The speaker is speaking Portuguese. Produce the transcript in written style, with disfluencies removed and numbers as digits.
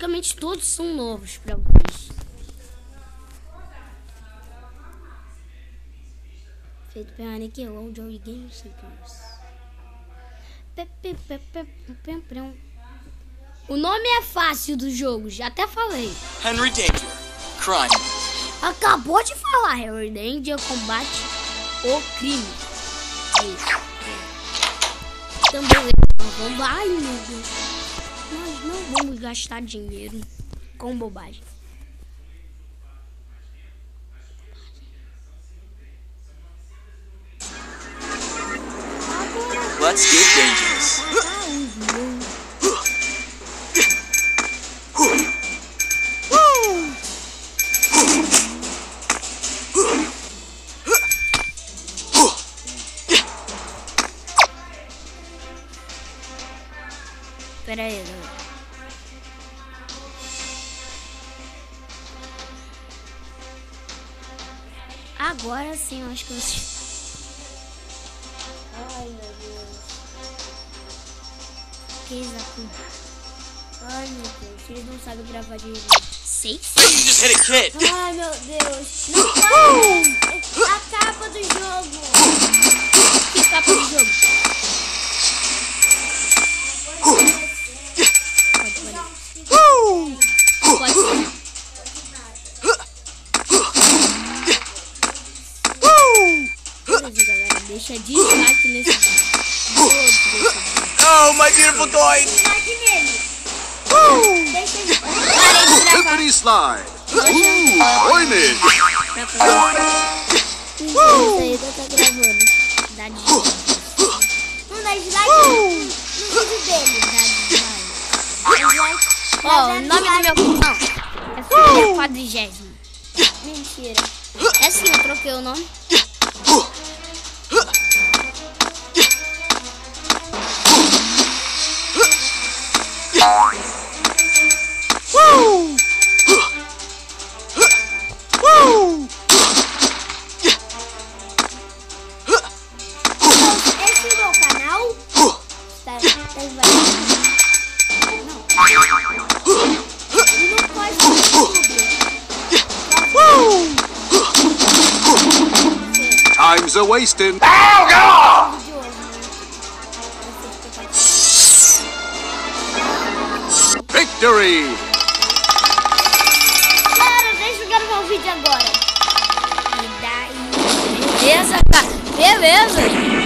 praticamente todos são novos pra vocês. Feito pela Nickelodeon Joy Game Seekers. O nome é fácil do jogo, já até falei. Henry Danger, crime. Acabou de falar, Henry Danger combate o crime. Também vamos lá, ai meu Deus. Nós não vamos gastar dinheiro com bobagem. Let's get dangerous. Pera aí, galera. Agora sim, eu acho que eu... Ai, meu Deus. Que exato. Ai, meu Deus. Eles não sabem gravar de seis? You just hit a kid. Ai, meu Deus. Não para. A capa do jogo. Que capa do jogo? Pode ser. Beleza, galera. Deixa dislike nesse vídeo. Oh, my beautiful toys. Dislike nele. Deixa ele. Parei de gravar. Tippity slide. Oi, Ned. Pra falar. Isso aí que eu tô gravando. Dá dislike. Não dá dislike no vídeo dele. Dá dislike. Ó, o nome do meu canal é Filha Quadrigésimo. Mentira. É sim, eu troquei o nome. Esse é o meu canal. Tá Time's a wasting. Victory! Cara, deixa eu gravar o vídeo agora. E daí... Beleza, cara. Beleza.